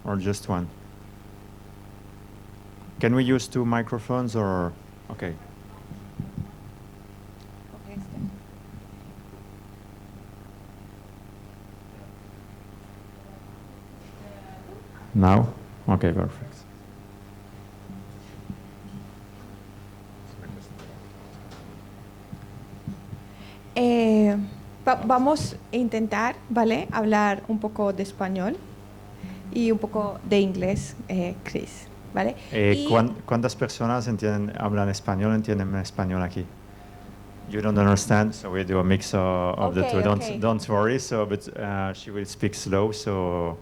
or just one? Can we use two microphones or? Okay. Now? Okay, perfect. Vamos a intentar, ¿vale? Hablar un poco de español y un poco de inglés, Chris, ¿vale? ¿Cuántas personas hablan español, entienden español aquí? You don't understand, so we do a mix of the two. Okay. Don't worry. So, but she will speak slow, so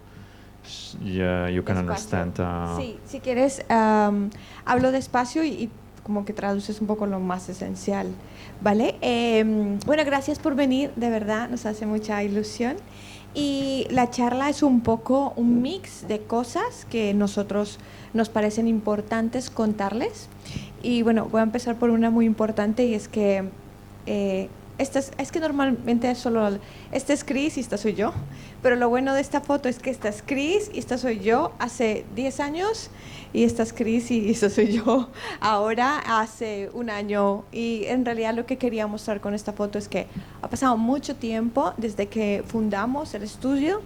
yeah, you can understand. Sí, si quieres, hablo despacio y como que traduces un poco lo más esencial, ¿vale? Bueno, gracias por venir, de verdad, nos hace mucha ilusión. Y la charla es un poco un mix de cosas que nosotros nos parecen importantes contarles. Y bueno, voy a empezar por una muy importante y es que es que normalmente solo esta es Chris y esta soy yo, pero lo bueno de esta foto es que esta es Chris y esta soy yo hace 10 años y esta es Chris y esta soy yo ahora hace un año. Y en realidad lo que quería mostrar con esta foto es que ha pasado mucho tiempo desde que fundamos el estudio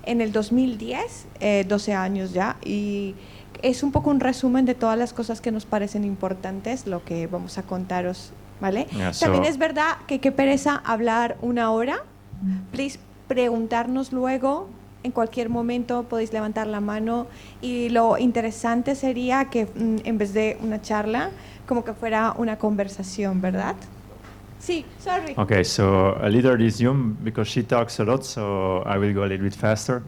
en el 2010, 12 años ya, y es un poco un resumen de todas las cosas que nos parecen importantes, lo que vamos a contaros, ¿vale? Yeah, También es verdad que qué pereza hablar una hora. Please, preguntarnos luego, en cualquier momento podéis levantar la mano y lo interesante sería que en vez de una charla, como que fuera una conversación, ¿verdad? Sí, sorry. Okay, so a little resume because she talks a lot, so I will go a little bit faster.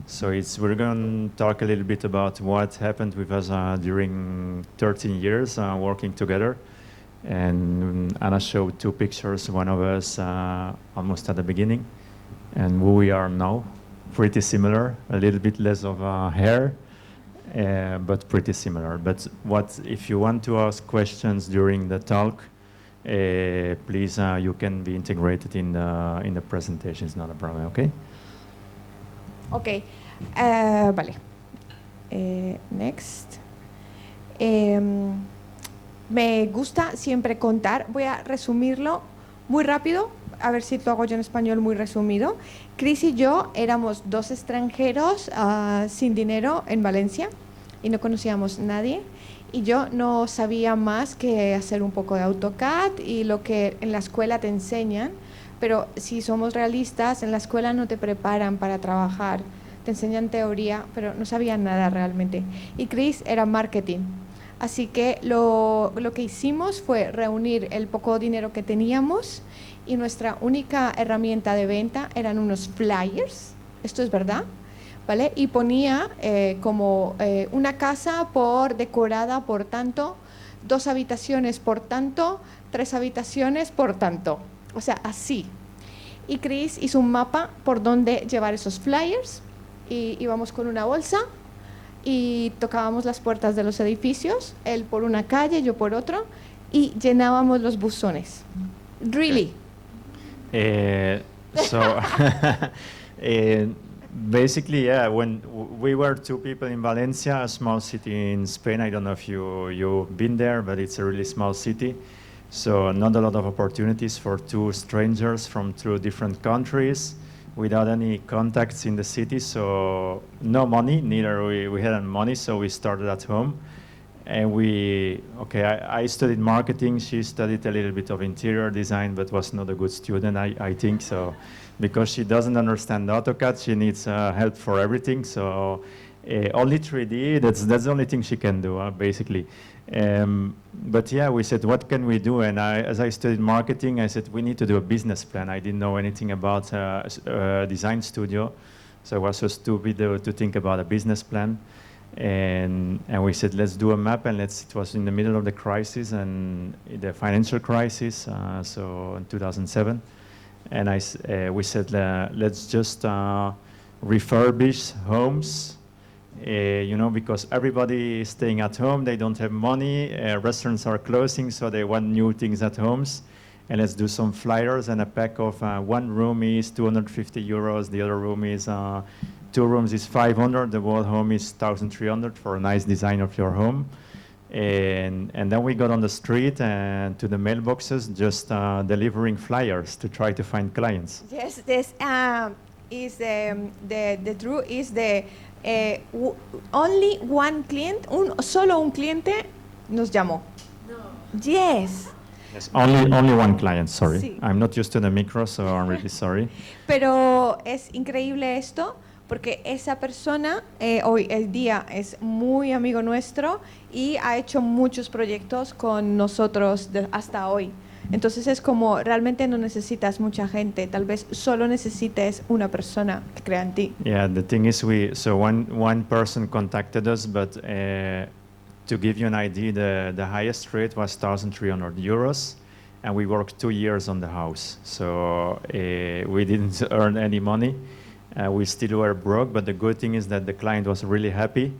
So we're going to talk a little bit about what happened with us during 13 years working together. And Anna showed two pictures, one of us almost at the beginning, and who we are now. Pretty similar, a little bit less of hair, but pretty similar. But if you want to ask questions during the talk, please, you can be integrated in the presentation. It's not a problem, okay? Ok, vale. Next. Me gusta siempre contar, voy a resumirlo muy rápido, a ver si lo hago yo en español muy resumido. Chris y yo éramos dos extranjeros sin dinero en Valencia y no conocíamos a nadie. Y yo no sabía más que hacer un poco de AutoCAD y lo que en la escuela te enseñan, pero si somos realistas, en la escuela no te preparan para trabajar, te enseñan teoría, pero no sabía nada realmente. Y Chris era marketing. Así que lo que hicimos fue reunir el poco dinero que teníamos y nuestra única herramienta de venta eran unos flyers, esto es verdad, ¿vale? Y ponía como una casa decorada por tanto, 2 habitaciones por tanto, 3 habitaciones por tanto, o sea, así. Y Chris hizo un mapa por dónde llevar esos flyers y íbamos con una bolsa y tocábamos las puertas de los edificios, él por una calle, yo por otro, y llenábamos los buzones. Really. So basically, yeah, when we were two people in Valencia, a small city in Spain. I don't know if you've been there, but it's a really small city. So not a lot of opportunities for two strangers from two different countries, without any contacts in the city, so no money, neither we had any money, so we started at home. And I studied marketing, she studied a little bit of interior design, but was not a good student, I think, so because she doesn't understand AutoCAD, she needs help for everything, so only 3D, that's the only thing she can do, basically. But yeah, we said, what can we do? And as I studied marketing, I said, we need to do a business plan. I didn't know anything about a design studio, so I was so stupid to think about a business plan. And we said, let's do a map, and it was in the middle of the crisis, and the financial crisis, so in 2007. And we said, let's just refurbish homes, because everybody is staying at home, they don't have money, restaurants are closing, so they want new things at homes. And let's do some flyers, and a pack of one room is 250 euros, the other room is 2 rooms is 500, the whole home is 1,300 for a nice design of your home. And then we got on the street and to the mailboxes, just delivering flyers to try to find clients. Yes, this is the truth is only one client, solo un cliente nos llamó. No. Yes. Yes, only one client, sorry. Sí. I'm not used to the micro, so I'm really sorry. Pero es increíble esto porque esa persona hoy el día es muy amigo nuestro y ha hecho muchos proyectos con nosotros hasta hoy. Entonces es como realmente no necesitas mucha gente, tal vez solo necesites una persona que crea en ti. Yeah, the thing is, one person contacted us, but to give you an idea, the highest rate was 1,300 euros, and we worked 2 years on the house. So we didn't earn any money. We still were broke, but the good thing is that the client was really happy.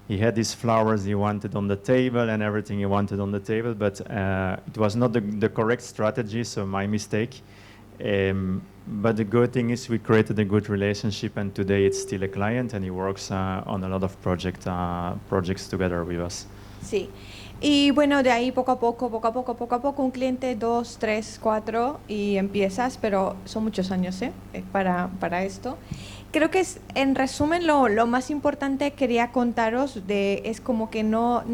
He had these flowers he wanted on the table and everything he wanted on the table, but it was not the correct strategy, so my mistake. But the good thing is we created a good relationship, and today it's still a client, and he works on a lot of projects together with us. Sí. Y bueno, de ahí poco a poco, un cliente, 2, 3, 4 y empiezas, pero son muchos años para esto. Creo que es, en resumen, lo más importante quería contaros es como que no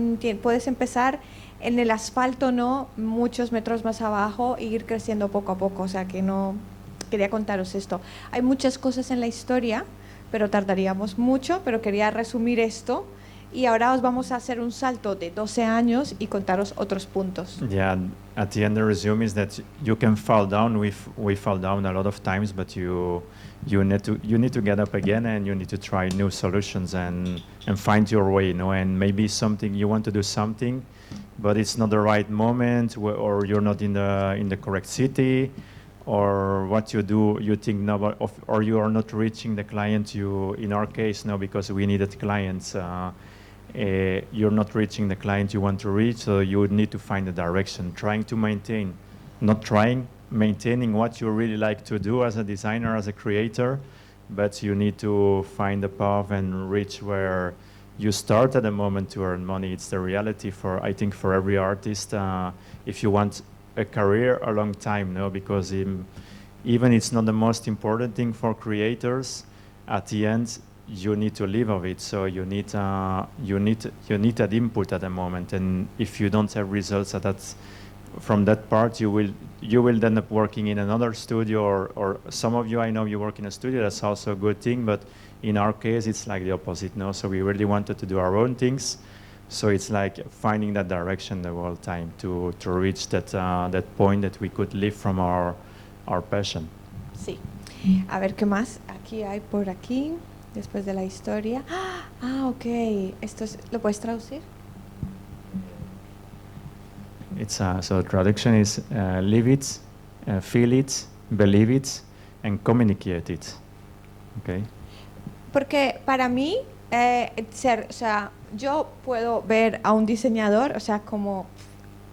puedes empezar en el asfalto, ¿no? Muchos metros más abajo e ir creciendo poco a poco, o sea que no quería contaros esto. Hay muchas cosas en la historia, pero tardaríamos mucho, pero quería resumir esto. Y ahora os vamos a hacer un salto de 12 años y contaros otros puntos. Yeah, at the end the resume is that you can fall down. We fall down a lot of times, but you need to get up again, and you need to try new solutions and find your way, you know. And maybe something you want to do something, but it's not the right moment, or you're not in the correct city, or what you do you think now, or you are not reaching the client. In our case now, because we needed clients. You're not reaching the client you want to reach, so you would need to find a direction, maintaining what you really like to do as a designer, as a creator, but you need to find a path and reach where you start at the moment to earn money. It's the reality I think for every artist, if you want a career a long time, no, because even it's not the most important thing for creators, at the end you need to live of it, so you need that input at the moment, and if you don't have results from that part, you will end up working in another studio, or some of you, I know you work in a studio, that's also a good thing, but in our case it's like the opposite, no? So we really wanted to do our own things, so it's like finding that direction the whole time to reach that point that we could live from our passion. Sí. A ver qué más aquí hay por aquí. Después de la historia. Ok. ¿Lo puedes traducir? So traduction is live it, feel it, believe it, and communicate it. Okay. Porque para mí, o sea, yo puedo ver a un diseñador, o sea, como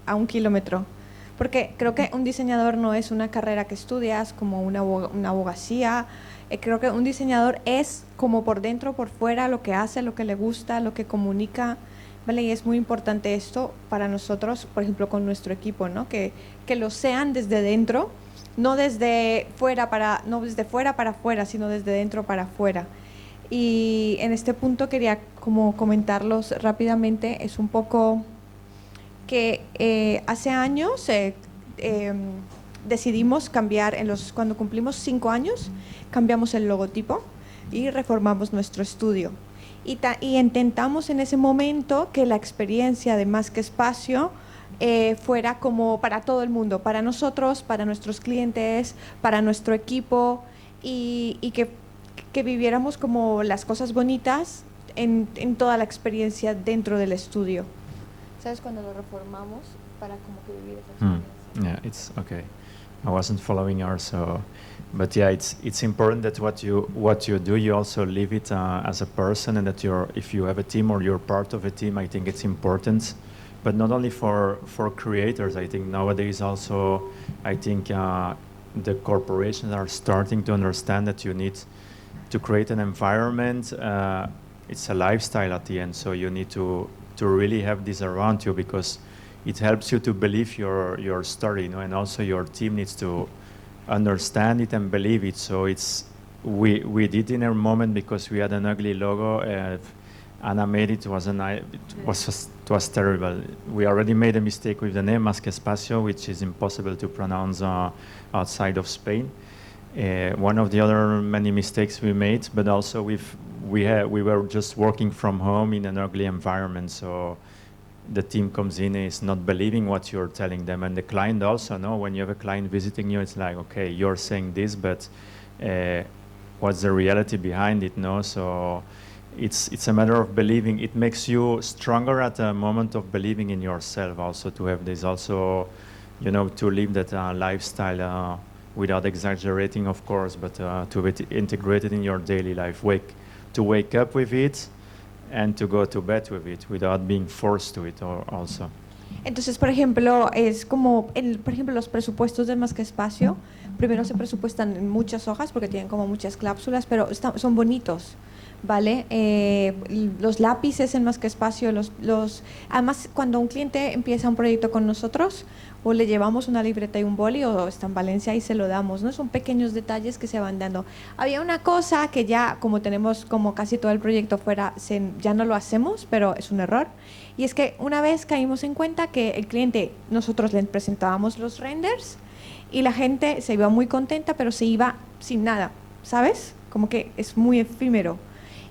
a 1 kilómetro. Porque creo que un diseñador no es una carrera que estudias, como una abogacía. Creo que un diseñador es como por dentro, por fuera, lo que hace, lo que le gusta, lo que comunica, ¿vale? Y es muy importante esto para nosotros, por ejemplo, con nuestro equipo, ¿no? Que lo sean desde dentro, no desde fuera para afuera, sino desde dentro para afuera. Y en este punto quería como comentarlos rápidamente, es un poco que hace años decidimos cambiar, cuando cumplimos 5 años, cambiamos el logotipo y reformamos nuestro estudio. Y intentamos en ese momento que la experiencia de Masquespacio fuera como para todo el mundo, para nosotros, para nuestros clientes, para nuestro equipo, y que viviéramos como las cosas bonitas en toda la experiencia dentro del estudio. ¿Sabes? Cuando lo reformamos para como que vivir esa experiencia. Yeah, it's okay. I wasn't following her, but yeah, it's important that what you do, you also live it as a person, and that if you have a team or you're part of a team, I think it's important. But not only for creators, I think nowadays also, I think the corporations are starting to understand that you need to create an environment. It's a lifestyle at the end, so you need to really have this around you, because it helps you to believe your story, you know, and also your team needs to understand it and believe it. So we did in a moment, because we had an ugly logo. Anna made it. It was terrible. We already made a mistake with the name Masquespacio, which is impossible to pronounce outside of Spain. One of the other many mistakes we made, but also we were just working from home in an ugly environment. So the team comes in and is not believing what you're telling them, and the client also. No, when you have a client visiting you, it's like, okay, you're saying this, but what's the reality behind it? No, so it's a matter of believing. It makes you stronger at a moment of believing in yourself. Also to have this, also, you know, to live that lifestyle without exaggerating, of course, but to be integrated in your daily life. To wake up with it, and to go to bed with it without being forced to it also. Entonces, por ejemplo, es como, por ejemplo, los presupuestos de Masquespacio, primero se presupuestan en muchas hojas porque tienen como muchas cláusulas, pero son bonitos, ¿vale? Los lápices en Masquespacio, además, cuando un cliente empieza un proyecto con nosotros, o le llevamos una libreta y un boli, o está en Valencia y se lo damos, ¿no? Son pequeños detalles que se van dando. Había una cosa que ya, como tenemos como casi todo el proyecto fuera, ya no lo hacemos, pero es un error. Y es que una vez caímos en cuenta que el cliente, nosotros le presentábamos los renders y la gente se iba muy contenta, pero se iba sin nada, ¿sabes? Como que es muy efímero.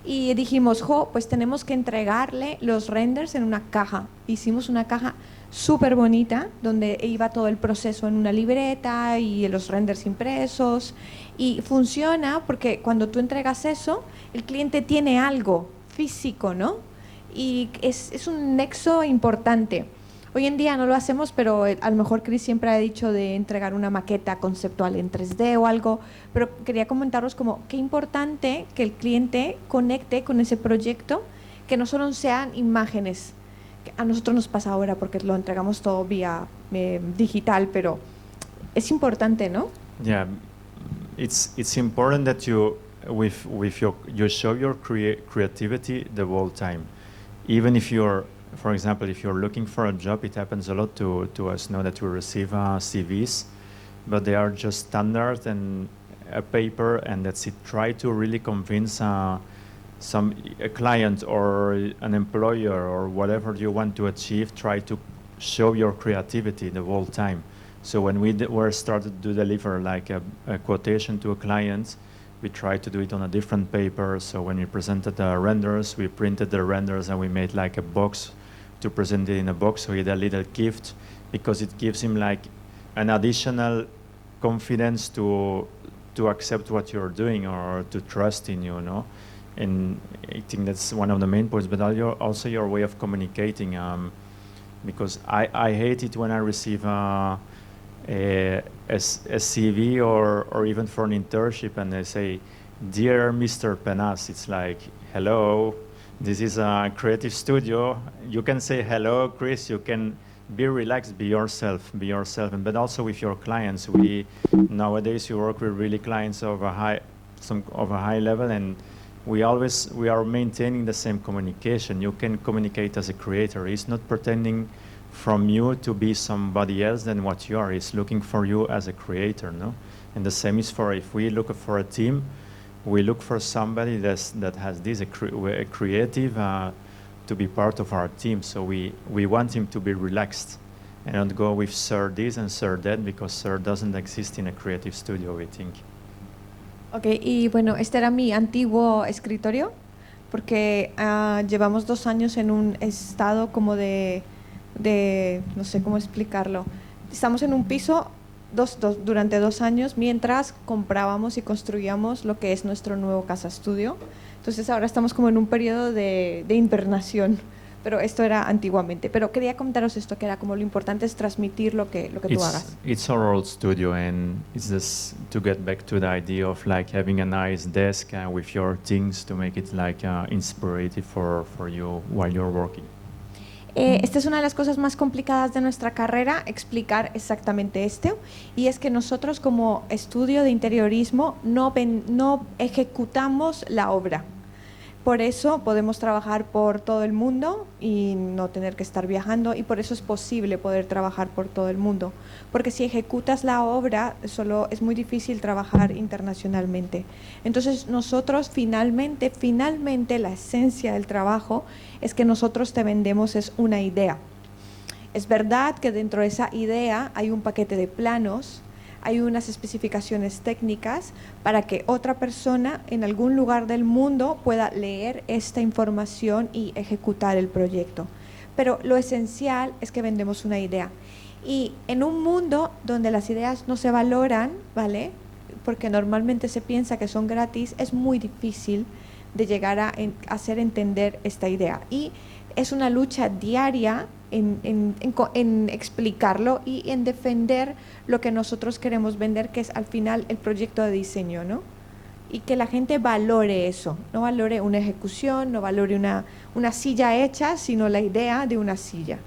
Y dijimos, pues tenemos que entregarle los renders en una caja. Hicimos una caja súper bonita, donde iba todo el proceso en una libreta y los renders impresos. Y funciona porque cuando tú entregas eso, el cliente tiene algo físico, ¿no? Y es un nexo importante. Hoy en día no lo hacemos, pero a lo mejor Chris siempre ha dicho de entregar una maqueta conceptual en 3D o algo, pero quería comentaros como qué importante que el cliente conecte con ese proyecto, que no solo sean imágenes, que a nosotros nos pasa ahora porque lo entregamos todo vía digital, pero es importante, ¿no? Yeah, it's important that you show your creativity the whole time, even if you're, for example, if you're looking for a job. It happens a lot to us now that we receive CVs, but they are just standard and a paper, and that's it. Try to really convince a client or an employer or whatever you want to achieve. Try to show your creativity the whole time. So when we were started to deliver like a quotation to a client, we tried to do it on a different paper. So when we presented the renders, we printed the renders and we made like a box to present it in a box. So he had a little gift, because it gives him like an additional confidence to accept what you're doing or to trust in you, know? And I think that's one of the main points, but also your way of communicating. Because I hate it when I receive a CV or even for an internship and they say, "Dear Mr. Penas," it's like, hello, this is a creative studio. You can say, hello, Chris, you can be relaxed, be yourself, but also with your clients. Nowadays you work with really clients of a high level, and we are maintaining the same communication. You can communicate as a creator. It's not pretending from you to be somebody else than what you are. It's looking for you as a creator, no? And the same is if we look for a team, we look for somebody that has this, a creative to be part of our team. So we want him to be relaxed and not go with Sir this and Sir that, because Sir doesn't exist in a creative studio, we think. Ok, y bueno, este era mi antiguo escritorio, porque llevamos 2 años en un estado como de no sé cómo explicarlo. Estamos en un piso durante 2 años mientras comprábamos y construíamos lo que es nuestro nuevo casa estudio. Entonces ahora estamos como en un periodo de invernación, pero esto era antiguamente. Pero quería comentaros esto, que era como lo importante es transmitir lo que tú hagas. It's our old studio, and it's just to get back to the idea of like having a nice desk with your things to make it like inspirative for you while you're working. Esta es una de las cosas más complicadas de nuestra carrera, explicar exactamente esto, y es que nosotros como estudio de interiorismo no ejecutamos la obra. Por eso podemos trabajar por todo el mundo y no tener que estar viajando, y por eso es posible poder trabajar por todo el mundo. Porque si ejecutas la obra, solo es muy difícil trabajar internacionalmente. Entonces nosotros finalmente la esencia del trabajo es que nosotros te vendemos es una idea. Es verdad que dentro de esa idea hay un paquete de planos, hay unas especificaciones técnicas para que otra persona en algún lugar del mundo pueda leer esta información y ejecutar el proyecto. Pero lo esencial es que vendemos una idea. Y en un mundo donde las ideas no se valoran, ¿vale? Porque normalmente se piensa que son gratis, es muy difícil de llegar a hacer entender esta idea. Y es una lucha diaria en explicarlo y en defender lo que nosotros queremos vender, que es al final el proyecto de diseño, ¿no? Y que la gente valore eso, no valore una ejecución, no valore una silla hecha, sino la idea de una silla.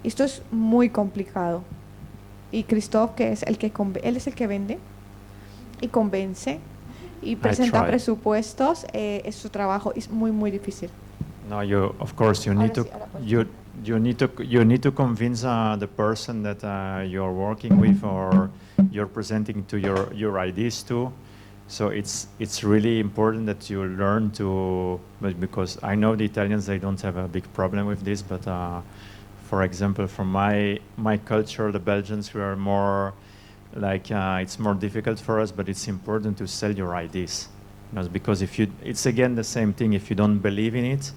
Esto es muy complicado. Y Christophe, que es él es el que vende y convence y presenta presupuestos, es su trabajo, es muy, muy difícil. No, of course, you need to convince the person that you're working with or you're presenting to your ideas to. So it's really important that you learn to, because I know the Italians, they don't have a big problem with this, but for example, from my culture, the Belgians, we are more like it's more difficult for us, but it's important to sell your ideas, because it's again the same thing. If you don't believe in it,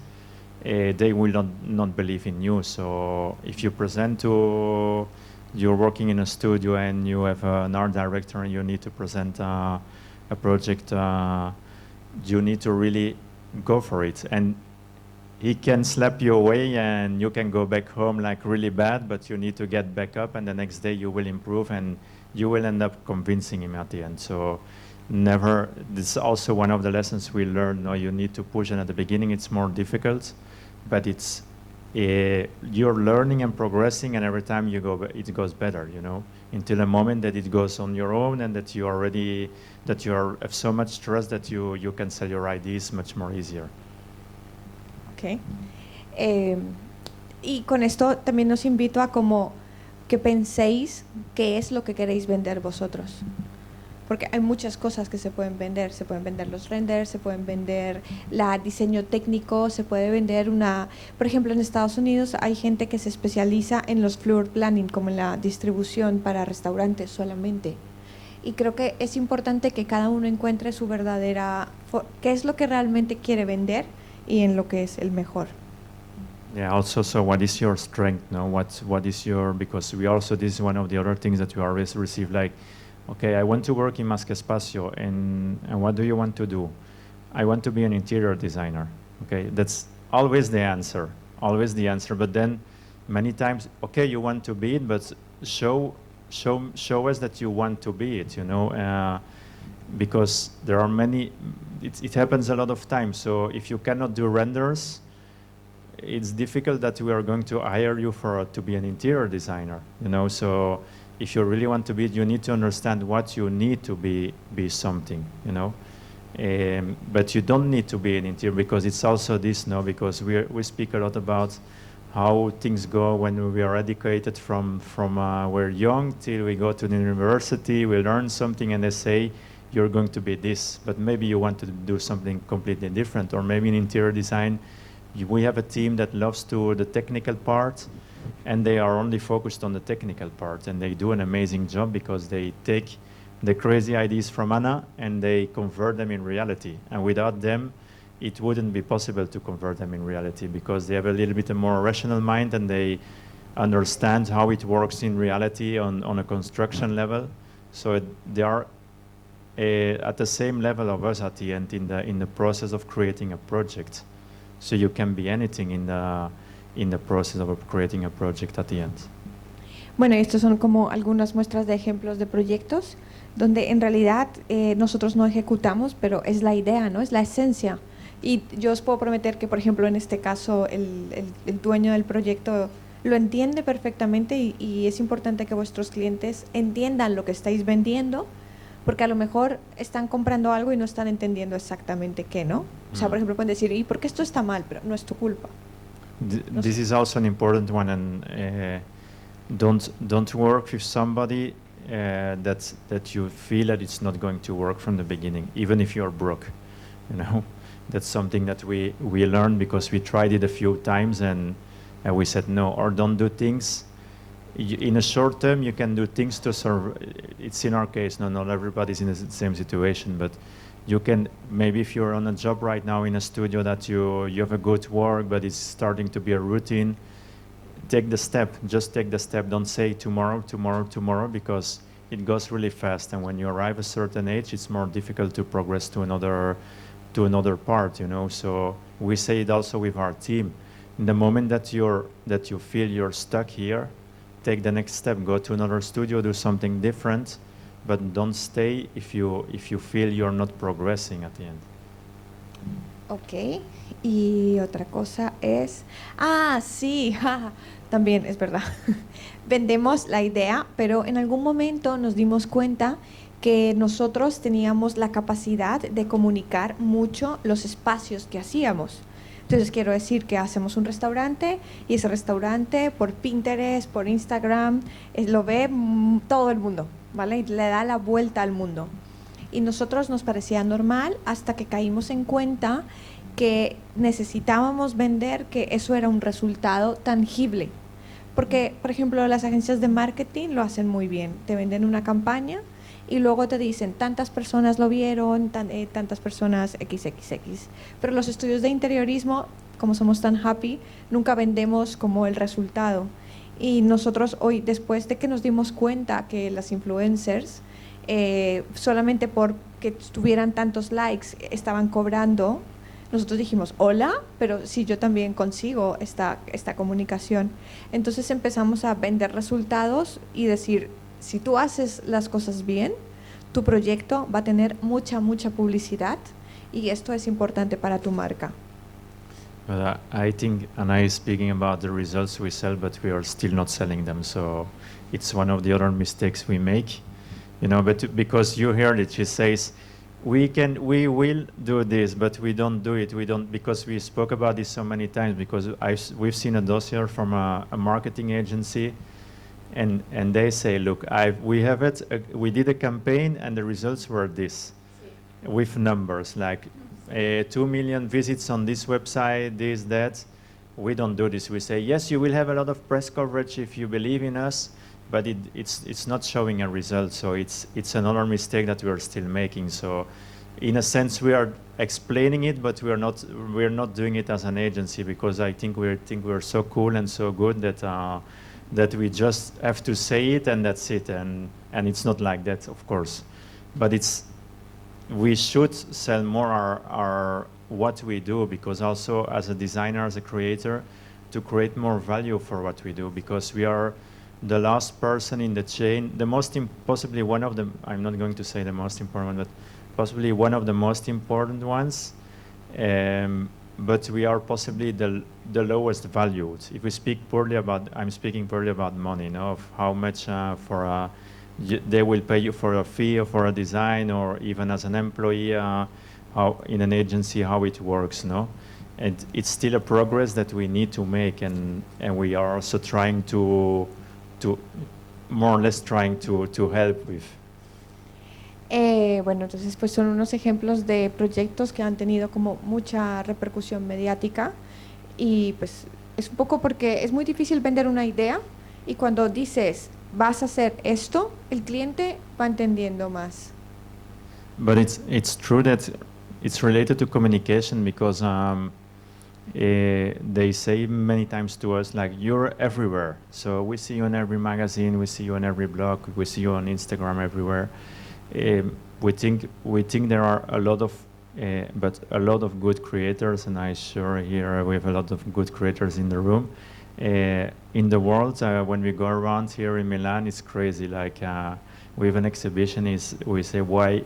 they will not believe in you. So if you present you're working in a studio and you have an art director and you need to present a project, you need to really go for it. And he can slap you away and you can go back home like really bad, but you need to get back up and the next day you will improve and you will end up convincing him at the end. So this is also one of the lessons we learned. You need to push, and at the beginning it's more difficult, but you're learning and progressing, and every time you go, it goes better, until a moment that it goes on your own and that you have so much trust that you can sell your ideas much more easier. Okay. Y con esto también os invito a como que penséis qué es lo que queréis vender vosotros. Porque hay muchas cosas que se pueden vender los renders, se pueden vender el diseño técnico, se puede vender por ejemplo en Estados Unidos hay gente que se especializa en los floor planning, como en la distribución para restaurantes solamente. Y creo que es importante que cada uno encuentre su verdadera, qué es lo que realmente quiere vender y en lo que es el mejor. Yeah, also, so what is your strength? No? What is because we also, this is one of the other things that we always receive, like, okay, I want to work in Masquespacio, and what do you want to do? I want to be an interior designer. Okay, that's always the answer, but then many times, okay, you want to be it, but show us that you want to be it, because there are many, it happens a lot of times. So if you cannot do renders, it's difficult that we are going to hire you to be an interior designer, so if you really want to be it, you need to understand what you need to be something, but you don't need to be an interior, because it's also this, because we speak a lot about how things go when we are educated from we're young till we go to the university, we learn something and they say, you're going to be this, but maybe you want to do something completely different, or maybe in interior design, we have a team that loves the technical part, and they are only focused on the technical part, and they do an amazing job because they take the crazy ideas from Anna and they convert them in reality. And without them, it wouldn't be possible to convert them in reality, because they have a little bit more rational mind and they understand how it works in reality on a construction level. So they are at the same level of us at the end in the process of creating a project. So you can be anything in the process of creating a project at the end. Bueno, estos son como algunas muestras de ejemplos de proyectos donde en realidad nosotros no ejecutamos, pero es la idea, ¿no? Es la esencia. Y yo os puedo prometer que, por ejemplo, en este caso, el dueño del proyecto lo entiende perfectamente y es importante que vuestros clientes entiendan lo que estáis vendiendo, porque a lo mejor están comprando algo y no están entendiendo exactamente qué, ¿no? O sea, por ejemplo, pueden decir, ¿y por qué esto está mal? Pero no es tu culpa. No This sé. is also an important one, and don't work with somebody that you feel that it's not going to work from the beginning, even if you're broke. You know, that's something that we learned because we tried it a few times and we said no, or don't do things. In a short term, you can do things to serve. It's in our case, no, not everybody's in the same situation, but you can, maybe if you're on a job right now in a studio that you have a good work, but it's starting to be a routine, take the step, just take the step. Don't say tomorrow, tomorrow, tomorrow, because it goes really fast. And when you arrive a certain age, it's more difficult to progress to another part, you know. So we say it also with our team. In the moment that you feel you're stuck here, take the next step, go to another studio, do something different, but don't stay if you feel you're not progressing at the end. Ok, y otra cosa es, sí, jaja, también es verdad. Vendemos la idea, pero en algún momento nos dimos cuenta que nosotros teníamos la capacidad de comunicar mucho los espacios que hacíamos. Entonces quiero decir que hacemos un restaurante y ese restaurante por Pinterest, por Instagram, lo ve todo el mundo, ¿vale? Y le da la vuelta al mundo. Y nosotros nos parecía normal hasta que caímos en cuenta que necesitábamos vender que eso era un resultado tangible. Porque, por ejemplo, las agencias de marketing lo hacen muy bien. Te venden una campaña y luego te dicen tantas personas lo vieron, tantas personas XXX. Pero los estudios de interiorismo, como somos tan happy, nunca vendemos como el resultado. Y nosotros hoy, después de que nos dimos cuenta que las influencers, solamente porque tuvieran tantos likes, estaban cobrando, nosotros dijimos, hola, pero sí, yo también consigo esta comunicación. Entonces empezamos a vender resultados y decir, si tú haces las cosas bien, tu proyecto va a tener mucha publicidad y esto es importante para tu marca. But I think, and I speaking about the results we sell, but we are still not selling them. So it's one of the other mistakes we make, you know. But because you heard it, she says, we will do this, but we don't do it. We don't, because we spoke about this so many times. Because we've seen a dossier from a marketing agency, and they say, look, we have it. We did a campaign, and the results were this, with numbers like 2 million visits on this website, this, that. We don't do this. We say, yes, you will have a lot of press coverage if you believe in us, but it's not showing a result. So it's another mistake that we are still making. So in a sense, we are explaining it, but we're not doing it as an agency, because I think we're so cool and so good that we just have to say it and that's it. And it's not like that, of course. But we should sell more our what we do, because also as a designer, as a creator, to create more value for what we do, because we are the last person in the chain, possibly one of the, I'm not going to say the most important one, but possibly one of the most important ones, but we are possibly the lowest valued. If we speak poorly about, I'm speaking poorly about money, you know, of how much they will pay you for a fee or for a design, or even as an employee, how in an agency, how it works, no? And it's still a progress that we need to make, and we are also trying to more or less trying to help with. Bueno, entonces pues son unos ejemplos de proyectos que han tenido como mucha repercusión mediática y pues es un poco porque es muy difícil vender una idea y cuando dices vas a hacer esto, el cliente va entendiendo más. But it's true that it's related to communication, because they say many times to us, like, you're everywhere. So we see you in every magazine, we see you on every blog, we see you on Instagram, everywhere. We think there are a lot of good creators, and I'm sure here we have a lot of good creators in the room. In the world, when we go around here in Milan, it's crazy. Like with an exhibition is we say why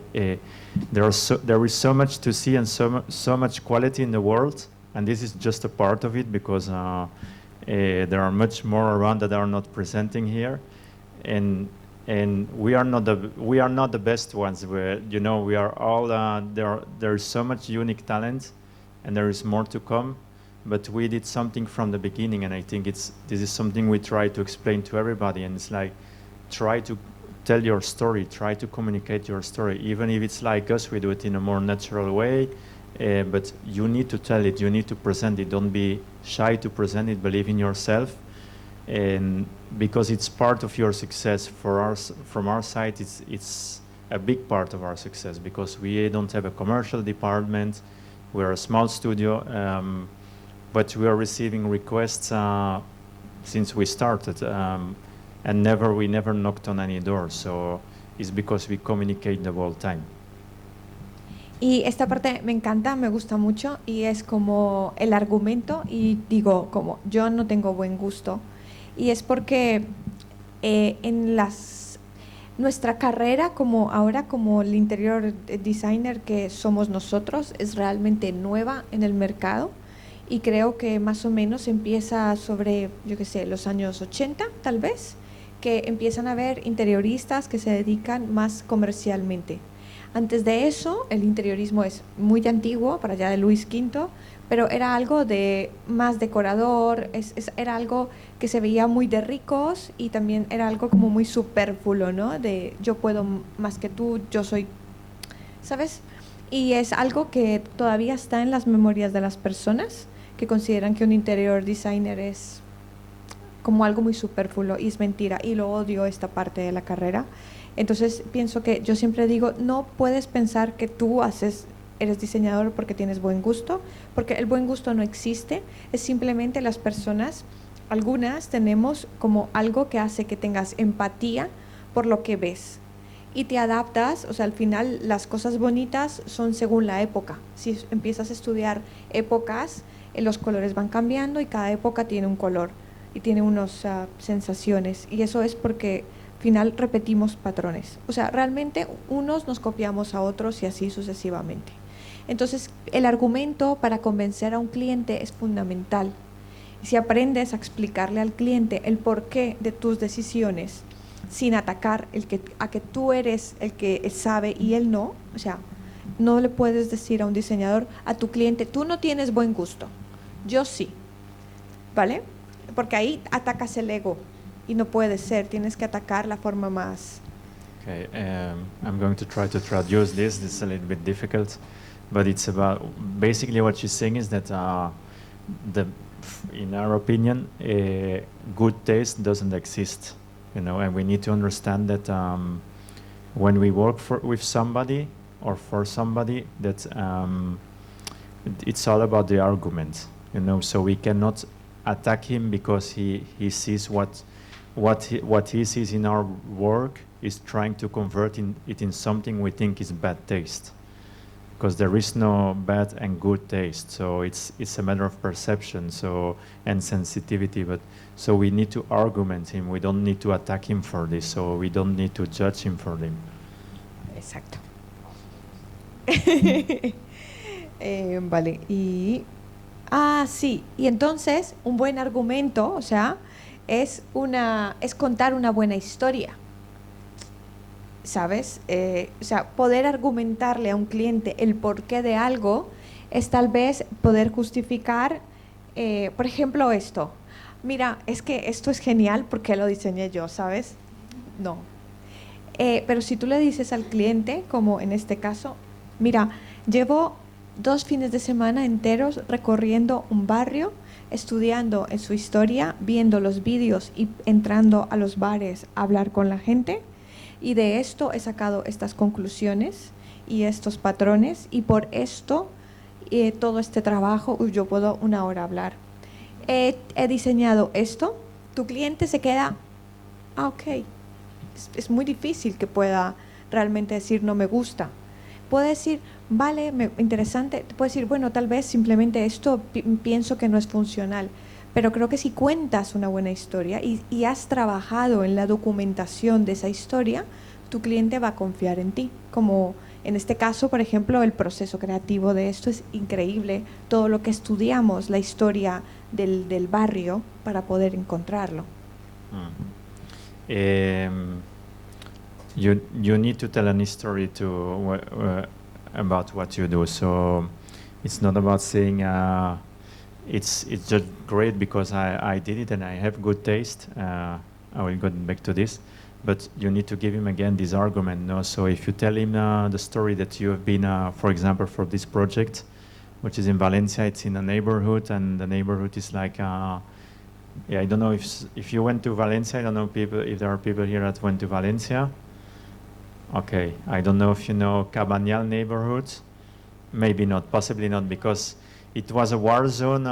there is so much to see and so much quality in the world, and this is just a part of it because there are much more around that are not presenting here, and we are not the best ones. We are all there is so much unique talent, and there is more to come. But we did something from the beginning, and I think this is something we try to explain to everybody. And it's like, try to tell your story, try to communicate your story. Even if it's like us, we do it in a more natural way. But you need to tell it, you need to present it. Don't be shy to present it, believe in yourself. And because it's part of your success. From our side, it's a big part of our success because we don't have a commercial department. We're a small studio. But we are receiving requests since we started, and we never knocked on any door. So it's because we communicate the whole time. Y esta parte me encanta, me gusta mucho, y es como el argumento, y digo, como yo no tengo buen gusto, y es porque nuestra carrera como ahora como el interior designer que somos nosotros es realmente nueva en el mercado. Y creo que más o menos empieza sobre, yo qué sé, los años 80 tal vez, que empiezan a haber interioristas que se dedican más comercialmente. Antes de eso, el interiorismo es muy antiguo, para allá de Luis V, pero era algo de más decorador, era algo que se veía muy de ricos y también era algo como muy superfluo, ¿no? De yo puedo más que tú, yo soy, ¿sabes? Y es algo que todavía está en las memorias de las personas, que consideran que un interior designer es como algo muy superfluo, y es mentira, y lo odio esta parte de la carrera. Entonces pienso que yo siempre digo, no puedes pensar que tú eres diseñador porque tienes buen gusto, porque el buen gusto no existe, es simplemente las personas, algunas tenemos como algo que hace que tengas empatía por lo que ves y te adaptas. O sea, al final las cosas bonitas son según la época. Si empiezas a estudiar épocas, los colores van cambiando y cada época tiene un color y tiene unas sensaciones, y eso es porque al final repetimos patrones. O sea, realmente unos nos copiamos a otros y así sucesivamente. Entonces, el argumento para convencer a un cliente es fundamental. Y si aprendes a explicarle al cliente el porqué de tus decisiones sin atacar a que tú eres el que sabe y él no, o sea, no le puedes decir a un diseñador, a tu cliente, tú no tienes buen gusto, yo sí, ¿vale? Porque ahí atacas el ego y no puede ser, tienes que atacar la forma más. Okay, I'm going to try to traduce this. This is a little bit difficult, but it's about basically what she's saying is that in our opinion, good taste doesn't exist, and we need to understand that when we work with somebody or for somebody, that it's all about the argument, so we cannot attack him because he sees what he sees in our work is trying to convert it in something we think is bad taste, because there is no bad and good taste. So it's a matter of perception, and sensitivity. But so we need to argument him. We don't need to attack him for this. So we don't need to judge him for them. Exacto. Vale. Sí. Y entonces un buen argumento, o sea, es contar una buena historia. ¿Sabes? O sea, poder argumentarle a un cliente el porqué de algo es tal vez poder justificar, por ejemplo, esto. Mira, es que esto es genial porque lo diseñé yo, ¿sabes? No. Pero si tú le dices al cliente, como en este caso, mira, llevo 2 fines de semana enteros recorriendo un barrio, estudiando en su historia, viendo los vídeos y entrando a los bares a hablar con la gente. Y de esto he sacado estas conclusiones y estos patrones, y por esto todo este trabajo, yo puedo 1 hora hablar. He diseñado esto, tu cliente se queda, ok, es muy difícil que pueda realmente decir no me gusta. Puede decir, vale, interesante, puede decir, bueno, tal vez simplemente esto pienso que no es funcional. Pero creo que si cuentas una buena historia y has trabajado en la documentación de esa historia, tu cliente va a confiar en ti. Como en este caso, por ejemplo, el proceso creativo de esto es increíble. Todo lo que estudiamos, la historia del barrio para poder encontrarlo. You need to tell an history about what you do. So it's not about saying it's just great because I did it and I have good taste. I will go back to this, but you need to give him again this argument. No, so if you tell him the story that you have been, for example, for this project, which is in Valencia, it's in a neighborhood, and the neighborhood is like. Yeah, I don't know if you went to Valencia. I don't know if there are people here that went to Valencia. Okay, I don't know if you know Cabanyal neighborhood. Maybe not, possibly not, because it was a war zone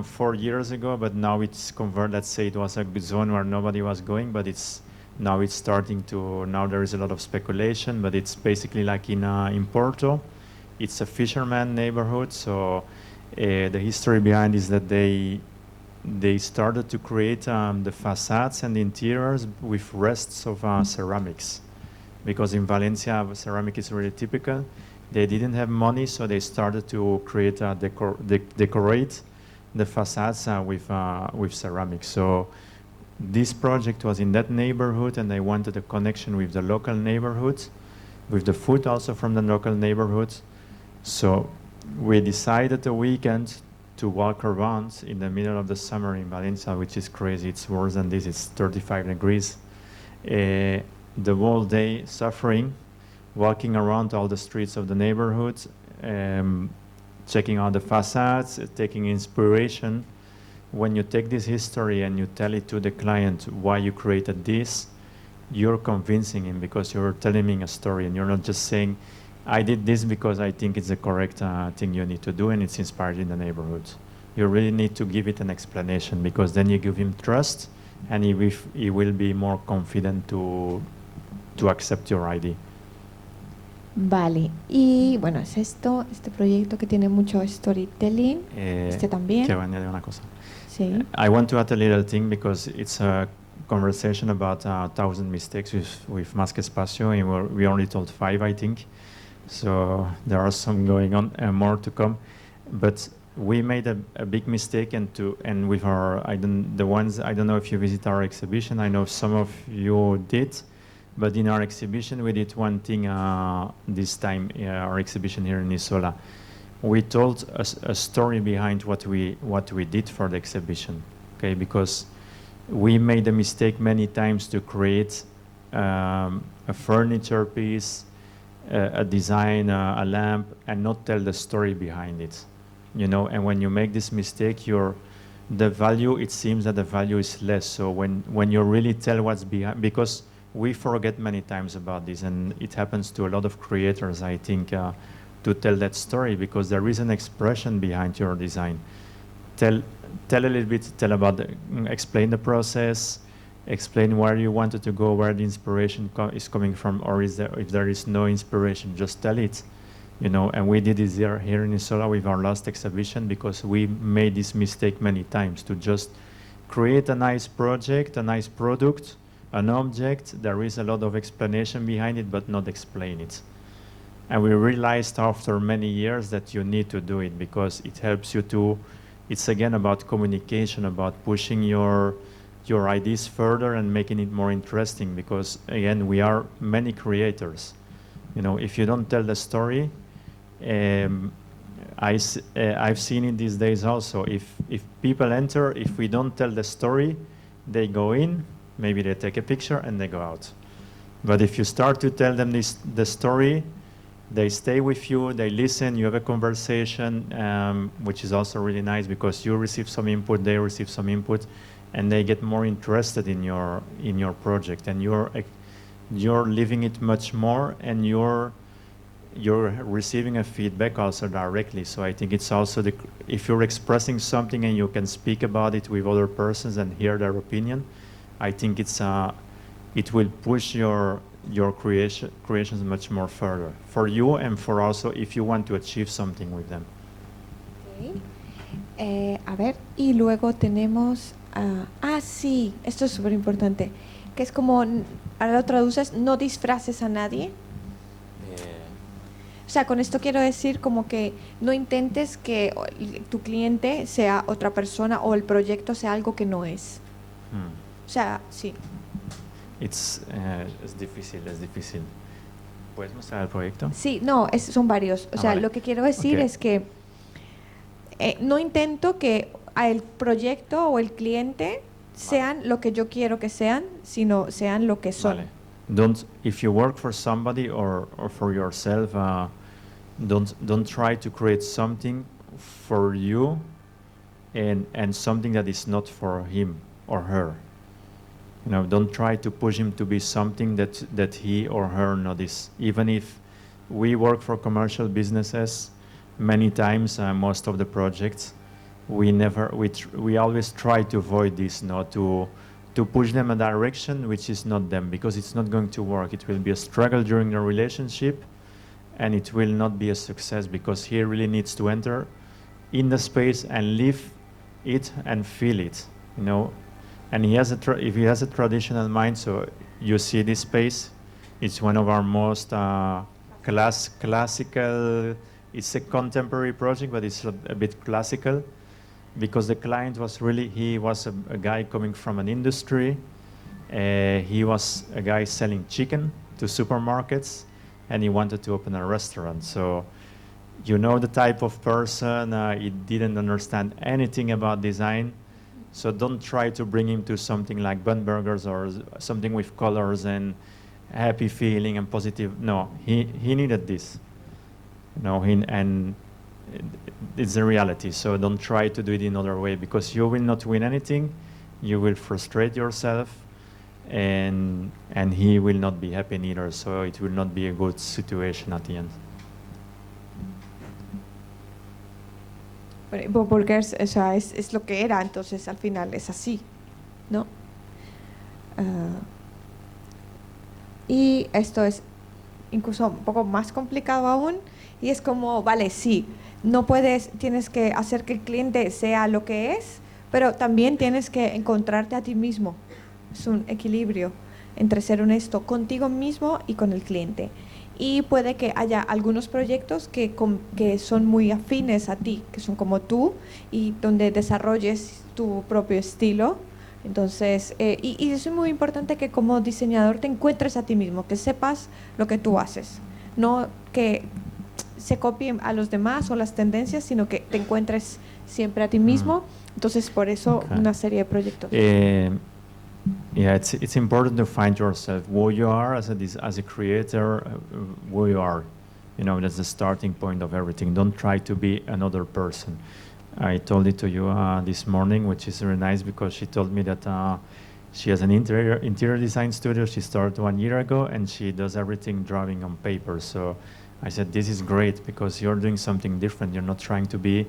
4 years ago, but now it's converted. Let's say it was a good zone where nobody was going, but now it's starting to. Now there is a lot of speculation, but it's basically like in Porto. It's a fisherman neighborhood, so the history behind is that they started to create the facades and the interiors with rests of ceramics, because in Valencia ceramic is really typical. They didn't have money, so they started to create decorate the facades with ceramics. So this project was in that neighborhood, and they wanted a connection with the local neighborhoods, with the food also from the local neighborhoods. So we decided a weekend to walk around in the middle of the summer in Valencia, which is crazy. It's worse than this. It's 35 degrees. The whole day suffering, walking around all the streets of the neighborhood, checking out the facades, taking inspiration. When you take this history and you tell it to the client why you created this, you're convincing him because you're telling him a story, and you're not just saying, I did this because I think it's the correct thing you need to do, and it's inspired in the neighborhood. You really need to give it an explanation, because then you give him trust, and he will be more confident to accept your idea. Vale, y bueno, es este proyecto que tiene mucho storytelling, este también. Quiero añadir una cosa. Sí. I want to add a little thing, because it's a conversation about 1,000 mistakes with Masquespacio, and we only told 5, I think. So there are some going on and more to come, but we made a big mistake, and with our I don't know if you visit our exhibition. I know some of you did, but in our exhibition we did one thing this time. Our exhibition here in Isola, we told a story behind what we did for the exhibition. Okay, because we made the mistake many times to create a furniture piece, a design, a lamp, and not tell the story behind it, and when you make this mistake, the value, it seems that the value is less. So when you really tell what's behind, because we forget many times about this, and it happens to a lot of creators, I think, to tell that story, because there is an expression behind your design. Tell a little bit, explain the process, explain where you wanted to go, where the inspiration is coming from, or if there is no inspiration, just tell it, and we did this here in Isola with our last exhibition, because we made this mistake many times to just create a nice project, a nice product, an object. There is a lot of explanation behind it, but not explain it. And we realized after many years that you need to do it, because it helps you it's again about communication, about pushing your ideas further and making it more interesting, because again, we are many creators. If you don't tell the story, I've seen it these days also. If people enter, if we don't tell the story, they go in, maybe they take a picture and they go out. But if you start to tell them the story, they stay with you, they listen, you have a conversation, which is also really nice, because you receive some input, they receive some input, and they get more interested in your project, and you're living it much more, and you're receiving a feedback also directly. So I think it's also if you're expressing something and you can speak about it with other persons and hear their opinion, I think it will push your creations much more further for you, and for also if you want to achieve something with them. Okay. A ver, y luego tenemos sí, esto es súper importante. que es como, ahora lo traduces, no disfraces a nadie. O sea, con esto quiero decir como que no intentes que tu cliente sea otra persona o el proyecto sea algo que no es. O sea, sí. Es difícil, es difícil. ¿Puedes mostrar el proyecto? Sí, no, son varios. O sea, vale. lo que quiero decir Ok. es que no intento que el proyecto o el cliente sean lo que yo quiero que sean, sino sean lo que son. Vale. If you work for somebody or for yourself, don't try to create something for you and something that is not for him or her. You know, don't try to push him to be something that he or her not is. Even if we work for commercial businesses, many times, most of the projects, we always try to avoid this, to push them a direction which is not them, because it's not going to work. It will be a struggle during the relationship, and it will not be a success, because he really needs to enter in the space and live it and feel it, you know. And if he has a traditional mind, so you see this space, it's one of our most classical. It's a contemporary project, but it's a bit classical, because the client was really, he was a guy coming from an industry. He was a guy selling chicken to supermarkets, and he wanted to open a restaurant. So you know the type of person, he didn't understand anything about design. So don't try to bring him to something like bun burgers or something with colors and happy feeling and positive. No, he needed this. You know, and it's the reality. So don't try to do it in another way, because you will not win anything. You will frustrate yourself, and he will not be happy neither. So it will not be a good situation at the end. Porque o sea, es lo que era, entonces al final es así, ¿no? Y esto es incluso un poco más complicado aún, y es como, vale, sí, no puedes, tienes que hacer que el cliente sea lo que es, pero también tienes que encontrarte a ti mismo. Es un equilibrio entre ser honesto contigo mismo y con el cliente. Y puede que haya algunos proyectos que son muy afines a ti, que son como tú, y donde desarrolles tu propio estilo. Entonces, y es muy importante que como diseñador te encuentres a ti mismo, que sepas lo que tú haces, no que se copien a los demás o las tendencias, sino que te encuentres siempre a ti mismo. Entonces, por eso una serie de proyectos. Yeah, it's important to find yourself, who you are as a creator, who you are. You know, that's the starting point of everything. Don't try to be another person. I told it to you this morning, which is very nice, because she told me that she has an interior design studio. She started 1 year ago, and she does everything drawing on paper. So I said, this is great, because you're doing something different. You're not trying to be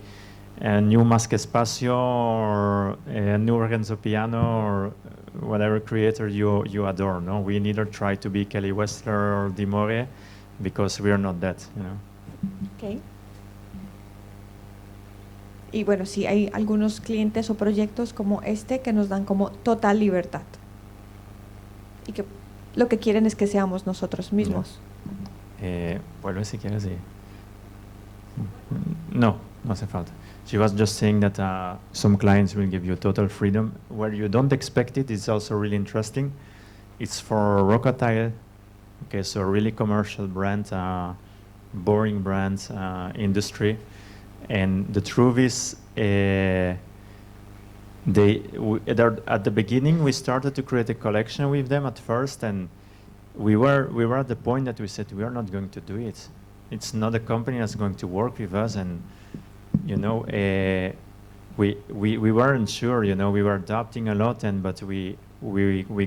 a new Masquespacio or a new Renzo Piano or whatever creator you adore. No, we neither try to be Kelly Wessler or Di More, because we are not that, you know. Okay. Y bueno, sí, hay algunos clientes o proyectos como este que nos dan como total libertad. Y que lo que quieren es que seamos nosotros mismos. Vuelve si quieres. No hace falta. She was just saying that some clients will give you total freedom where you don't expect it. It's also really interesting. It's for Rocatile. Okay, so really commercial brand, boring brands, industry. And the truth is, at the beginning, we started to create a collection with them at first, and we were at the point that we said, we are not going to do it. It's not a company that's going to work with us, and you know, we weren't sure. You know, we were adapting a lot, but we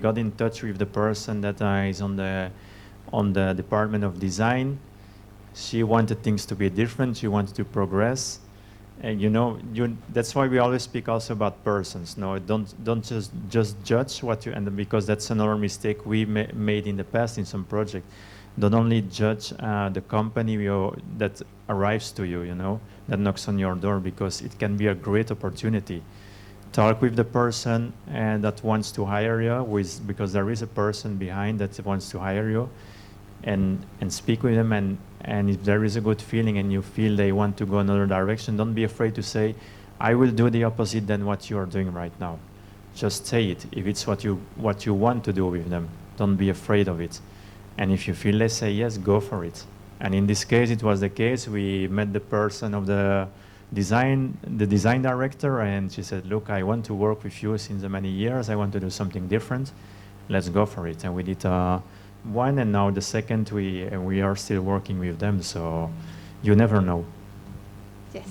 got in touch with the person that is on the department of design. She wanted things to be different. She wanted to progress, and you know, that's why we always speak also about persons. No, don't just judge what you, and because that's another mistake we made in the past in some project. Don't only judge the company that arrives to you, you know, that knocks on your door, because it can be a great opportunity. talk with the person and that wants to hire you, because there is a person behind that wants to hire you, and speak with them, and if there is a good feeling and you feel they want to go another direction, don't be afraid to say, I will do the opposite than what you are doing right now. Just say it if it's what you want to do with them. Don't be afraid of it. And if you feel they say yes, go for it. And in this case, it was the case. We met the person of the design director, and she said, look, I want to work with you since many years. I want to do something different. Let's go for it. And we did one, and now the second, we are still working with them. So you never know. Yes.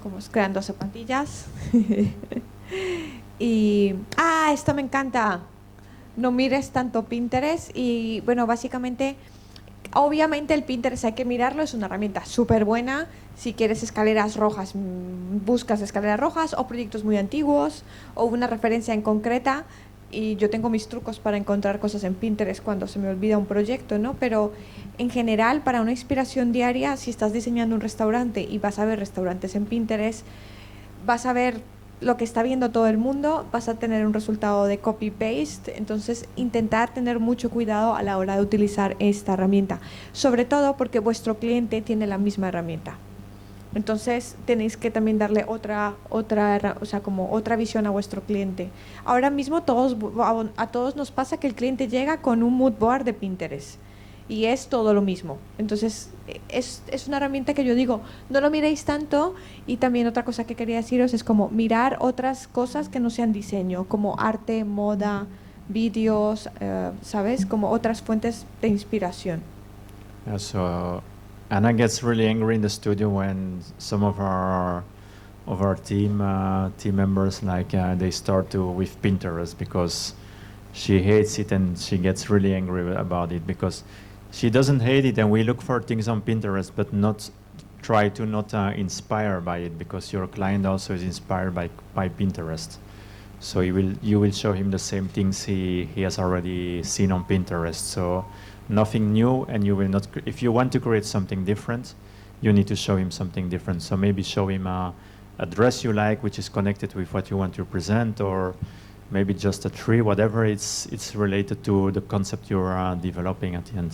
Como creando zapatillas. Y, esto me encanta. No mires tanto Pinterest. Y bueno, básicamente, obviamente el Pinterest hay que mirarlo, es una herramienta súper buena. Si quieres escaleras rojas, buscas escaleras rojas o proyectos muy antiguos o una referencia en concreta. Y yo tengo mis trucos para encontrar cosas en Pinterest cuando se me olvida un proyecto, ¿no? Pero en general, para una inspiración diaria, si estás diseñando un restaurante y vas a ver restaurantes en Pinterest, vas a ver lo que está viendo todo el mundo, vas a tener un resultado de copy-paste. Entonces, intentar tener mucho cuidado a la hora de utilizar esta herramienta, sobre todo porque vuestro cliente tiene la misma herramienta. Entonces tenéis que también darle otra visión a vuestro cliente. Ahora mismo a todos nos pasa que el cliente llega con un mood board de Pinterest y es todo lo mismo. Entonces es una herramienta que yo digo, no lo miréis tanto. Y también otra cosa que quería deciros es como mirar otras cosas que no sean diseño, como arte, moda, vídeos, ¿sabes? Como otras fuentes de inspiración. So Anna gets really angry in the studio when some of our team members they start with Pinterest, because she hates it and she gets really angry about it, because she doesn't hate it, and we look for things on Pinterest but not try to not inspire by it, because your client also is inspired by Pinterest. So you will show him the same things he has already seen on Pinterest. So nothing new, and you will not. If you want to create something different, you need to show him something different. So maybe show him a dress you like, which is connected with what you want to present, or maybe just a tree, whatever it's related to the concept you're developing at the end.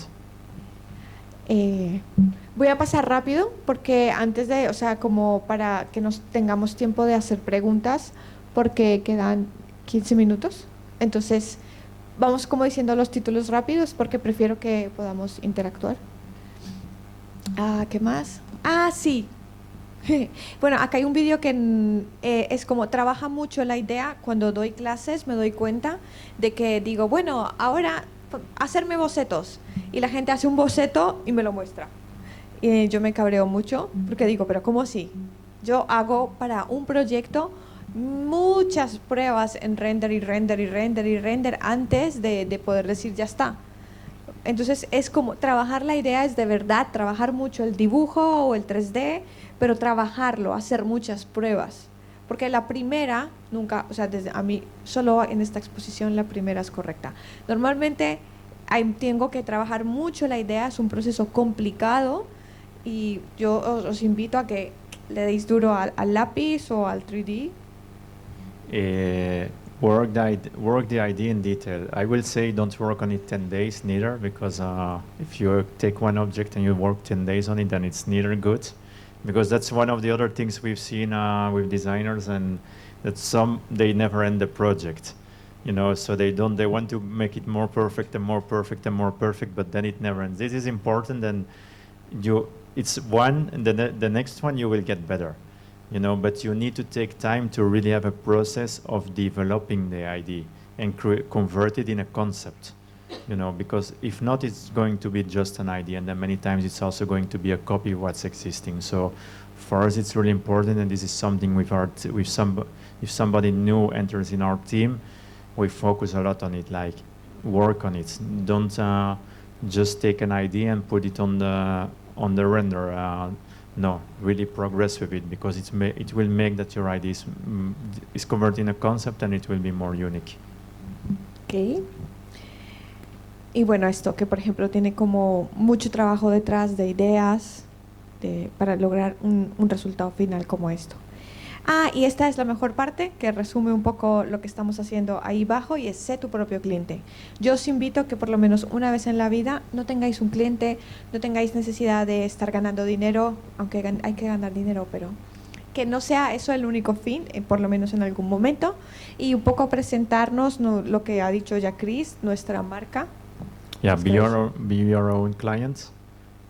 Voy a pasar rápido porque antes de, como para que nos tengamos tiempo de hacer preguntas, porque quedan 15 minutos. Entonces, vamos como diciendo los títulos rápidos porque prefiero que podamos interactuar. ¿Qué más? Sí. Bueno, acá hay un vídeo que es como trabaja mucho la idea. Cuando doy clases me doy cuenta de que digo, bueno, ahora hacerme bocetos. Y la gente hace un boceto y me lo muestra. Y yo me cabreo mucho porque digo, pero ¿cómo así? Yo hago para un proyecto muchas pruebas en render y render y render y render antes de poder decir ya está. Entonces es como trabajar la idea, es de verdad trabajar mucho el dibujo o el 3D, pero trabajarlo, hacer muchas pruebas. Porque la primera nunca, desde a mí, solo en esta exposición la primera es correcta. Normalmente tengo que trabajar mucho la idea, es un proceso complicado y yo os invito a que le deis duro al lápiz o al 3D. Work the idea in detail. I will say don't work on it 10 days neither, because if you take one object and you work 10 days on it, then it's neither good, because that's one of the other things we've seen with designers, and that they never end the project, so they want to make it more perfect and more perfect and more perfect, but then it never ends. This is important, and it's one, and the next one you will get better. But you need to take time to really have a process of developing the idea and convert it in a concept, because if not, it's going to be just an idea, and then many times it's also going to be a copy of what's existing. So for us, it's really important, and this is something if somebody new enters in our team, we focus a lot on it, like work on it. Don't just take an idea and put it on the render. No, really progress with it, because it will make that your idea is converted in a concept, and it will be more unique. Okay. Y bueno, esto que por ejemplo tiene como mucho trabajo detrás de ideas, para lograr un resultado final como esto. Y esta es la mejor parte, que resume un poco lo que estamos haciendo ahí abajo, y es: sé tu propio cliente. Yo os invito a que por lo menos una vez en la vida no tengáis un cliente, no tengáis necesidad de estar ganando dinero, aunque hay que ganar dinero, pero que no sea eso el único fin, por lo menos en algún momento, y un poco presentarnos, ¿no?, lo que ha dicho ya Chris, nuestra marca. Yeah, be your own client.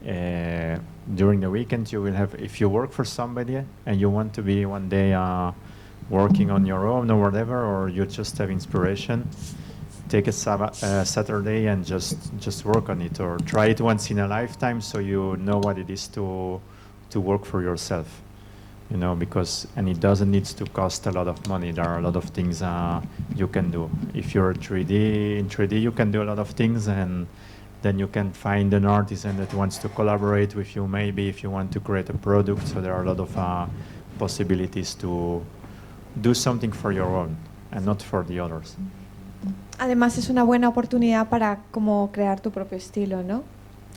During the weekend, you will have, if you work for somebody and you want to be one day working on your own or whatever, or you just have inspiration, take a Saturday and just work on it, or try it once in a lifetime so you know what it is to work for yourself. You know, and it doesn't need to cost a lot of money. There are a lot of things you can do. If you're in 3D, you can do a lot of things, and then you can find an artisan that wants to collaborate with you, maybe, if you want to create a product. So there are a lot of possibilities to do something for your own and not for the others. Además es una buena oportunidad para como crear tu propio estilo, ¿no?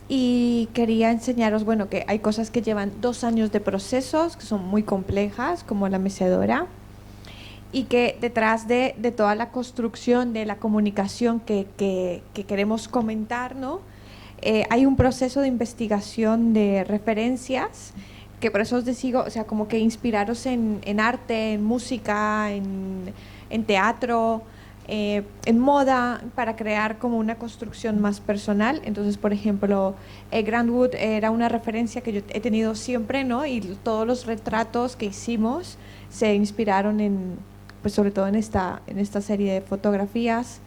Y quería enseñaros, bueno, que hay cosas que llevan 2 años de procesos, que son muy complejas, como la mecedora, y que detrás de toda la construcción, de la comunicación que queremos comentar, ¿no? Hay un proceso de investigación de referencias, que por eso os digo, o sea, como que inspiraros en arte, en música, en teatro, en moda, para crear como una construcción más personal. Entonces, por ejemplo, Grandwood era una referencia que yo he tenido siempre, ¿no? Y todos los retratos que hicimos se inspiraron pues sobre todo en esta serie de fotografías,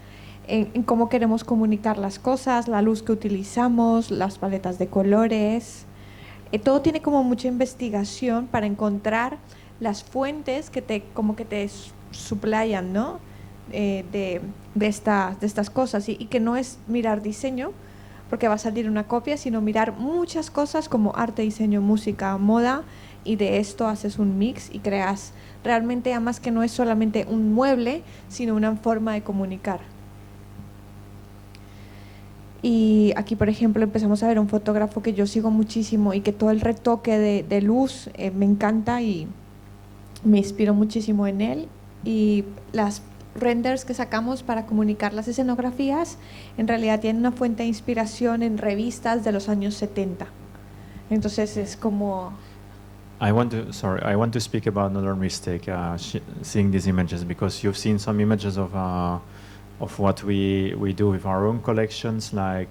en cómo queremos comunicar las cosas, la luz que utilizamos, las paletas de colores. Todo tiene como mucha investigación para encontrar las fuentes que te suplayan, ¿no? De estas cosas, y que no es mirar diseño porque va a salir una copia, sino mirar muchas cosas como arte, diseño, música, moda, y de esto haces un mix y creas realmente, además, que no es solamente un mueble, sino una forma de comunicar. Y aquí, por ejemplo, empezamos a ver un fotógrafo que yo sigo muchísimo y que todo el retoque de luz me encanta, y me inspiro muchísimo en él. Y las renders que sacamos para comunicar las escenografías en realidad tienen una fuente de inspiración en revistas de los años 70. Entonces es como... I want to speak about another mistake, seeing these images, because you've seen some images of what we do with our own collections, like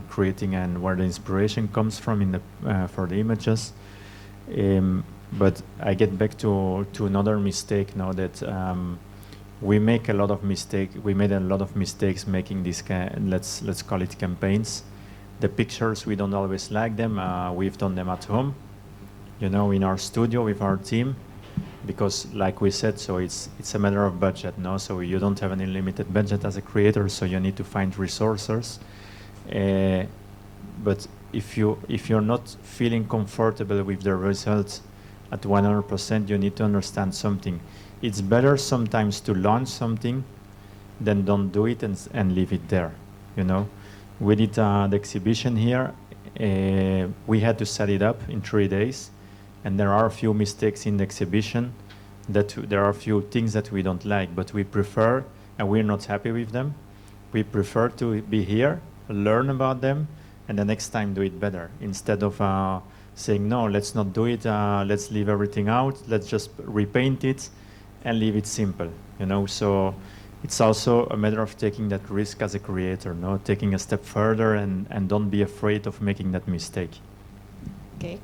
creating and where the inspiration comes from for the images. But I get back to another mistake now, that we make a lot of mistakes. We made a lot of mistakes making these let's call it campaigns. The pictures, we don't always like them. We've done them at home, you know, in our studio with our team, because, like we said, so it's a matter of budget, no? So you don't have an unlimited budget as a creator, so you need to find resources. But if you're not feeling comfortable with the results at 100%, you need to understand something. It's better sometimes to launch something than don't do it and leave it there, you know? We did the exhibition here. We had to set it up in 3 days, and there are a few mistakes in the exhibition, there are a few things that we don't like, but we prefer, and we're not happy with them, we prefer to be here, learn about them, and the next time do it better, instead of saying, no, let's not do it, let's leave everything out, let's just repaint it and leave it simple, you know? So it's also a matter of taking that risk as a creator, no? Taking a step further and don't be afraid of making that mistake. Okay.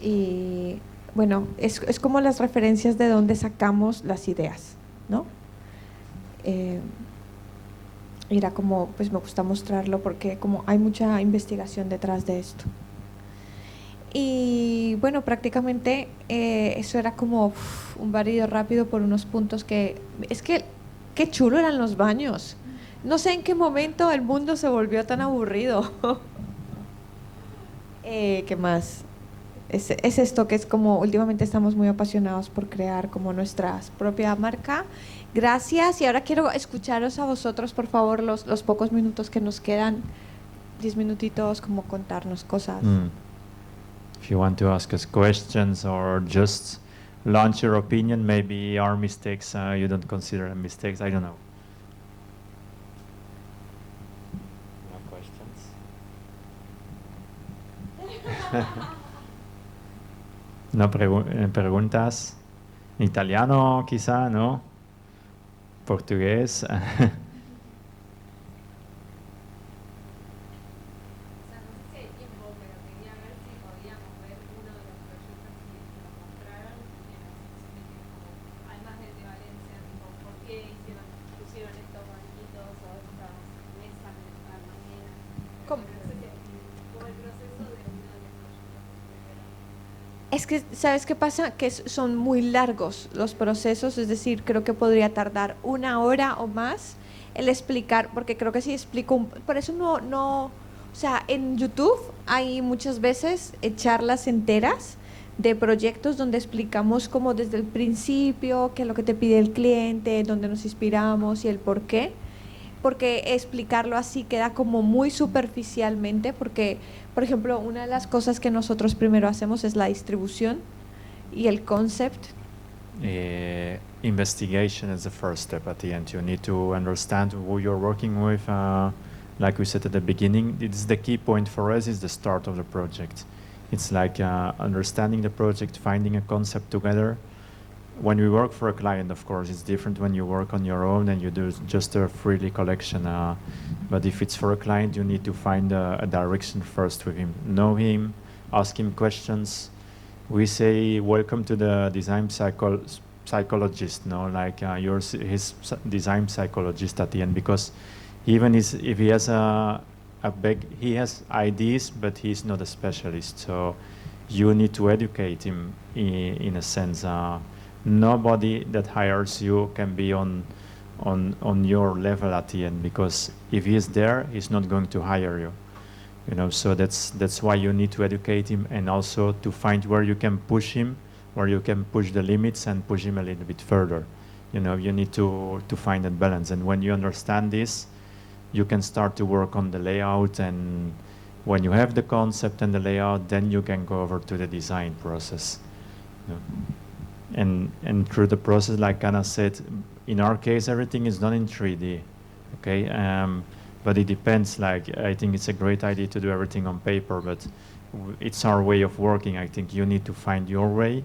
Y bueno, es como las referencias de donde sacamos las ideas, ¿no? Era como, pues me gusta mostrarlo porque como hay mucha investigación detrás de esto. Y bueno, prácticamente eso era como un barrido rápido por unos puntos que... Es que qué chulo eran los baños. No sé en qué momento el mundo se volvió tan aburrido. ¿Qué más? Es esto, que es como últimamente estamos muy apasionados por crear como nuestra propia marca. Gracias, y ahora quiero escucharos a vosotros, por favor, los pocos minutos que nos quedan, 10 minutitos, como contarnos cosas. If you want to ask us questions or just launch your opinion, maybe our mistakes you don't consider them mistakes. I don't know. No questions? No preguntas. Italiano, quizá, ¿no? Portugués. Es que, ¿sabes qué pasa? Que son muy largos los procesos, es decir, creo que podría tardar 1 hora o más el explicar, porque creo que si explico, por eso o sea, en YouTube hay muchas veces charlas enteras de proyectos donde explicamos como desde el principio, qué es lo que te pide el cliente, dónde nos inspiramos y el por qué. Porque explicarlo así queda como muy superficialmente, porque, por ejemplo, una de las cosas que nosotros primero hacemos es la distribución y el concept. Investigation is the first step at the end. You need to understand who you're working with. Like we said at the beginning, it's the key point for us is the start of the project. It's like understanding the project, finding a concept together. When we work for a client, of course, it's different when you work on your own and you do just a freely collection. But if it's for a client, you need to find a direction first with him. Know him, ask him questions. We say, welcome to the design psychologist, no? Like you're his design psychologist at the end, because even if he has he has ideas, but he's not a specialist. So you need to educate him in a sense. Nobody that hires you can be on your level at the end, because if he is there, he's not going to hire you. You know, so that's why you need to educate him, and also to find where you can push him, where you can push the limits and push him a little bit further. You know, you need to find that balance. And when you understand this, you can start to work on the layout, and when you have the concept and the layout, then you can go over to the design process. You know. And through the process, like Anna said, in our case, everything is done in 3D, okay? But it depends, like, I think it's a great idea to do everything on paper, but it's our way of working. I think you need to find your way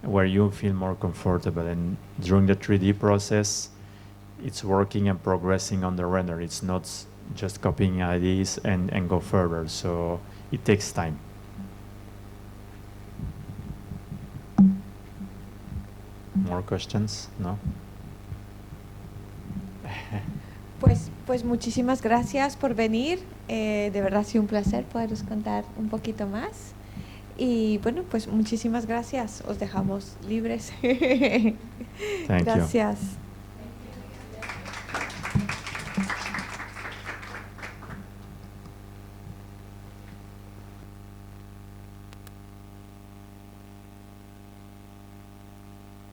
where you feel more comfortable. And during the 3D process, it's working and progressing on the render. It's not just copying ideas and go further. So it takes time. More questions? No? Pues muchísimas gracias por venir. De verdad ha sido un placer poderos contar un poquito más. Y bueno, pues muchísimas gracias. Os dejamos libres. Thank you. Gracias.